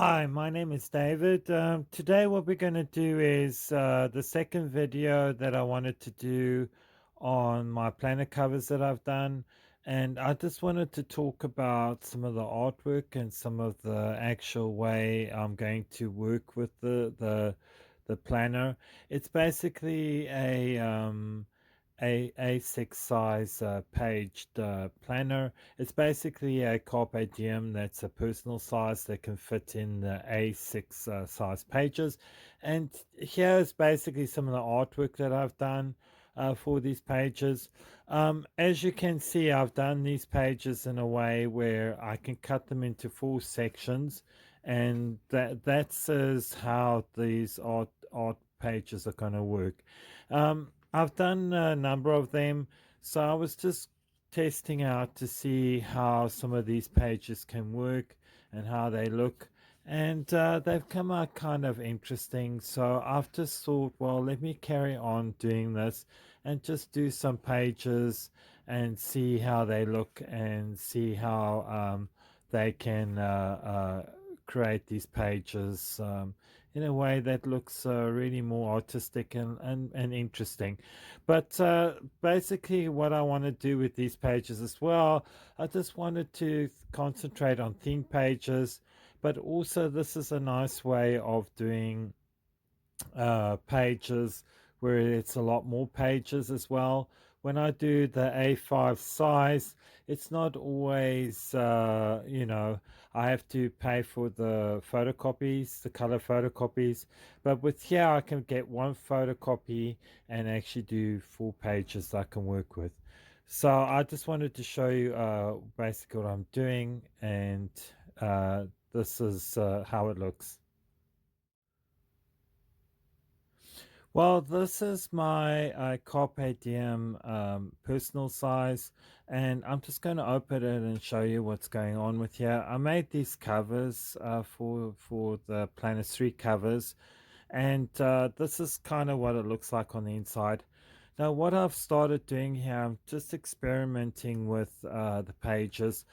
Hi, my name is David. Today, what we're going to do is the second video that I wanted to do on my planner covers that I've done. And I just wanted to talk about some of the artwork and some of the actual way I'm going to work with the planner. It's basically a A6 size paged planner. It's basically a Carpe Diem that's a personal size that can fit in the A6 size pages. And here's basically some of the artwork that I've done for these pages. As you can see, I've done these pages in a way where I can cut them into 4 sections, and that's how these art pages are going to work. I've done a number of them, so I was just testing out to see how some of these pages can work and how they look. And they've come out kind of interesting. So I've just thought, well, let me carry on doing this and just do some pages and see how they look and see how they can create these pages in a way that looks really more artistic and interesting. But basically, what I want to do with these pages as well, I just wanted to concentrate on theme pages, but also this is a nice way of doing pages where it's a lot more pages as well. When I do the A5 size, it's not always, I have to pay for the photocopies, the color photocopies. But with here, I can get one photocopy and actually do 4 pages I can work with. So I just wanted to show you basically what I'm doing, and this is how it looks. Well, this is my Carpe Diem personal size, and I'm just going to open it and show you what's going on with here. I made these covers for the Planner-A6 covers, and this is kind of what it looks like on the inside. Now, what I've started doing here, I'm just experimenting with the pages.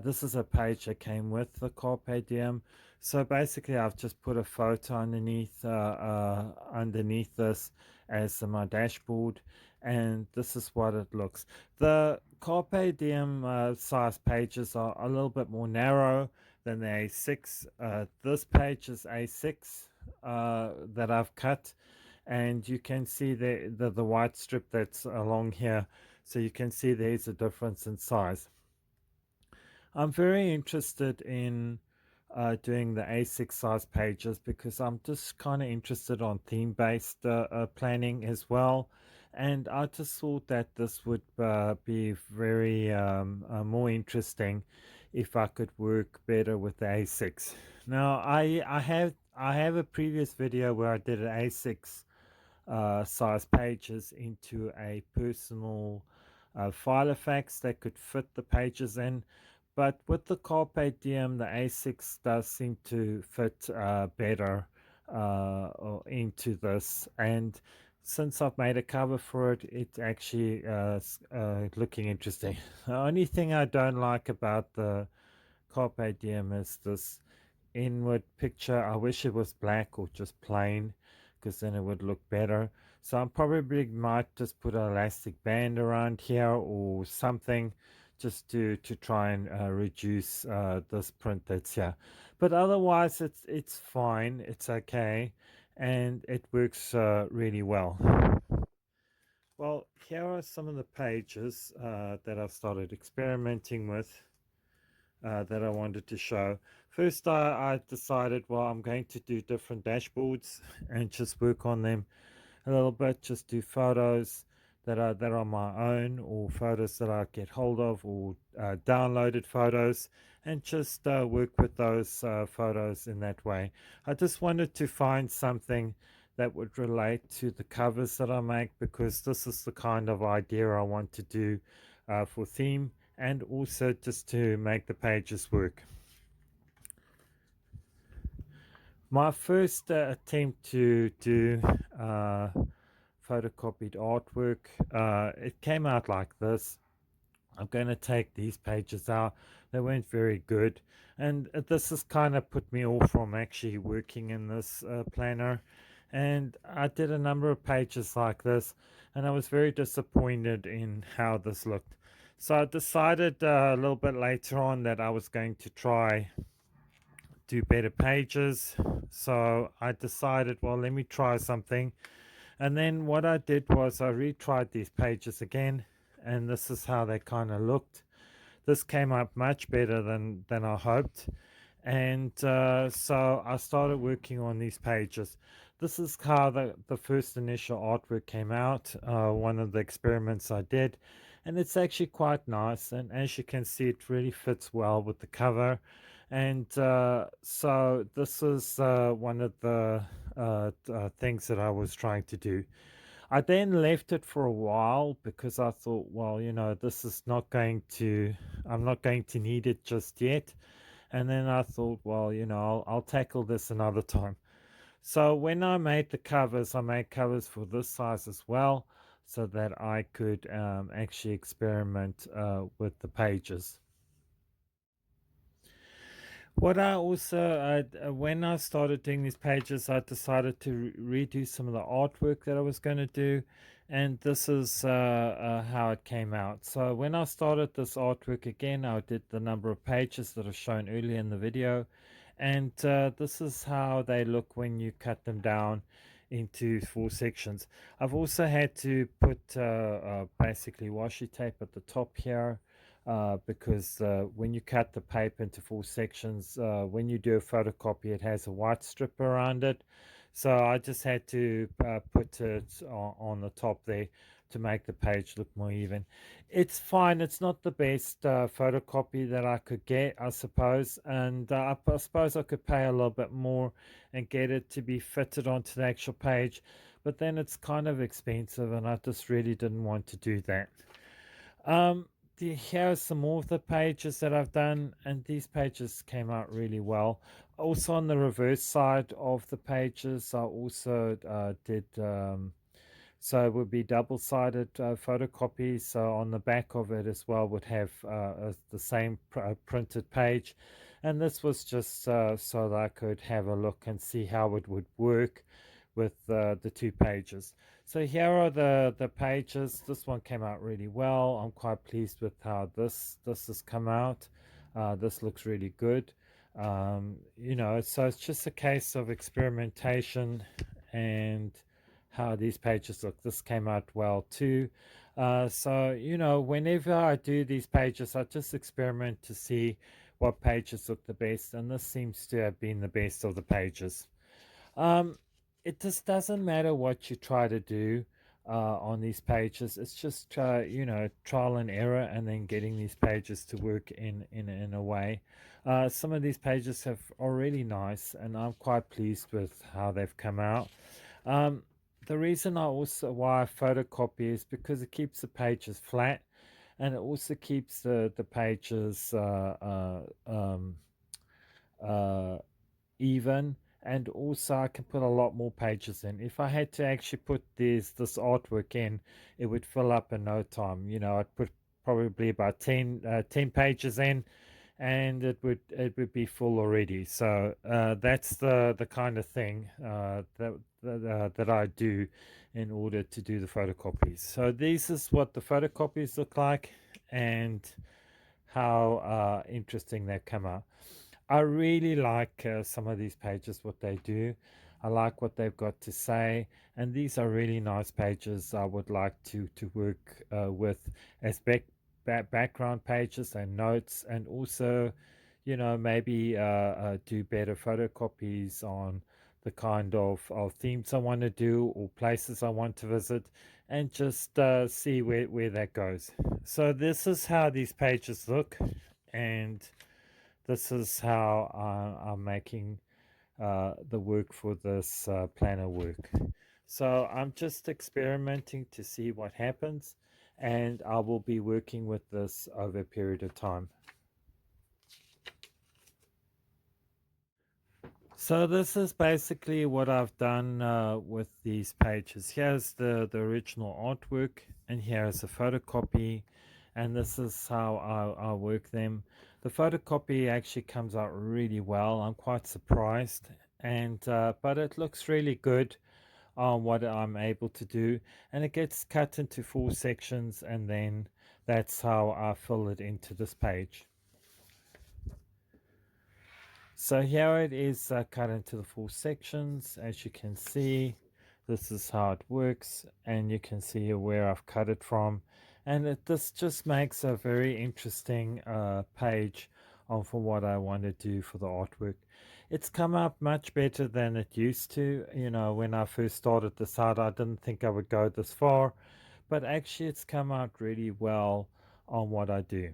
This is a page that came with the Carpe Diem. So basically, I've just put a photo underneath this as my dashboard, and this is what it looks. The Carpe Diem size pages are a little bit more narrow than the A6. This page is A6 that I've cut, and you can see the white strip that's along here, so you can see there's a difference in size. I'm very interested in doing the A6 size pages because I'm just kind of interested on theme-based planning as well, and I just thought that this would be very more interesting if I could work better with the A6. Now I have a previous video where I did an A6 size pages into a personal file effects that could fit the pages in. But with the Carpe Diem, the A6 does seem to fit better into this. And since I've made a cover for it, it's actually looking interesting. The only thing I don't like about the Carpe Diem is this inward picture. I wish it was black or just plain, because then it would look better. So I probably might just put an elastic band around here or something just to try and reduce this print that's here. But otherwise, it's fine. It's okay, and it works really well. Well, here are some of the pages that I've started experimenting with that I wanted to show. First, I decided, well, I'm going to do different dashboards and just work on them a little bit, just do photos that are my own, or photos that I get hold of, or downloaded photos, and just work with those photos in that way. I just wanted to find something that would relate to the covers that I make, because this is the kind of idea I want to do for theme, and also just to make the pages work. My first attempt to do photocopied artwork, it came out like this. I'm going to take these pages out. They weren't very good. And this has kind of put me off from actually working in this planner. And I did a number of pages like this, and I was very disappointed in how this looked. So I decided a little bit later on that I was going to try do better pages. So I decided, well, let me try something. And then what I did was I retried these pages again, and this is how they kind of looked. This came up much better than I hoped, and so I started working on these pages. This is how the first initial artwork came out, one of the experiments I did, and it's actually quite nice. And as you can see, it really fits well with the cover. And so this is one of the things that I was trying to do. I then left it for a while because I thought, well, this is not going to, I'm not going to need it just yet. And then I thought, well, I'll tackle this another time. So when I made the covers, I made covers for this size as well so that I could actually experiment with the pages. What I also, when I started doing these pages, I decided to redo some of the artwork that I was going to do, and this is how it came out. So when I started this artwork again, I did the number of pages that are shown earlier in the video, and this is how they look when you cut them down into 4 sections. I've also had to put basically washi tape at the top here because when you cut the paper into 4 sections, when you do a photocopy, it has a white strip around it. So I just had to put it on the top there to make the page look more even. It's fine. It's not the best photocopy that I could get, I suppose. And I suppose I could pay a little bit more and get it to be fitted onto the actual page. But then it's kind of expensive, and I just really didn't want to do that. Um, Here are some more of the pages that I've done, and these pages came out really well. Also, on the reverse side of the pages, I also did so it would be double-sided photocopies. So on the back of it as well would have the same printed page, and this was just so that I could have a look and see how it would work with the 2 pages. So here are the pages. This one came out really well. I'm quite pleased with how this has come out. This looks really good. So it's just a case of experimentation and how these pages look. This came out well too. So whenever I do these pages, I just experiment to see what pages look the best, and this seems to have been the best of the pages. Um, it just doesn't matter what you try to do on these pages. It's just trial and error, and then getting these pages to work in a way. Some of these pages are really nice, and I'm quite pleased with how they've come out. Um, the reason why I photocopy is because it keeps the pages flat, and it also keeps the pages uh, even, and also I can put a lot more pages in. If I had to actually put this artwork in, it would fill up in no time. I'd put probably about 10 pages in, and it would be full already. So that's the kind of thing that I do in order to do the photocopies. So this is what the photocopies look like, and how interesting they come out. I really like some of these pages, what they do. I like what they've got to say, and these are really nice pages. I would like to work with as background pages and notes, and also, maybe do better photocopies on the kind of themes I want to do or places I want to visit, and just see where that goes. So this is how these pages look, and this is how I'm making the work for this planner work. So I'm just experimenting to see what happens, and I will be working with this over a period of time. So this is basically what I've done with these pages. Here's the original artwork, and here's a photocopy. and this is how I work them. The photocopy actually comes out really well. I'm quite surprised, and but it looks really good on what I'm able to do, and it gets cut into 4 sections, and then that's how I fill it into this page. So here it is cut into the 4 sections. As you can see, this is how it works, and you can see where I've cut it from. And this just makes a very interesting page on for what I want to do for the artwork. It's come out much better than it used to. You know, when I first started this out, I didn't think I would go this far, but actually, it's come out really well on what I do.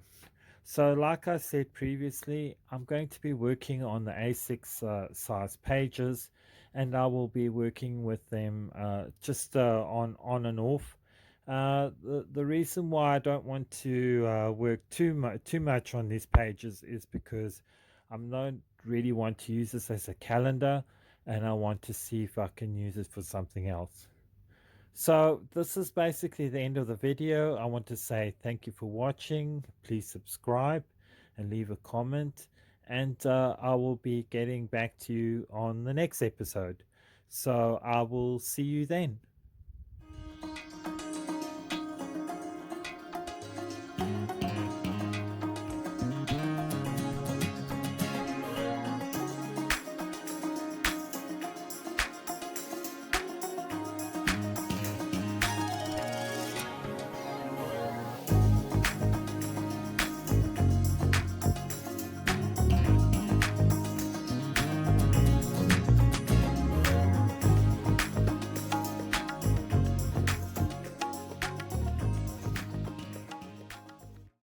So, like I said previously, I'm going to be working on the A6 size pages, and I will be working with them just on and off. The reason why I don't want to work too much on these pages is because I don't really want to use this as a calendar, and I want to see if I can use it for something else. So this is basically the end of the video. I want to say thank you for watching. Please subscribe and leave a comment. And I will be getting back to you on the next episode. So I will see you then.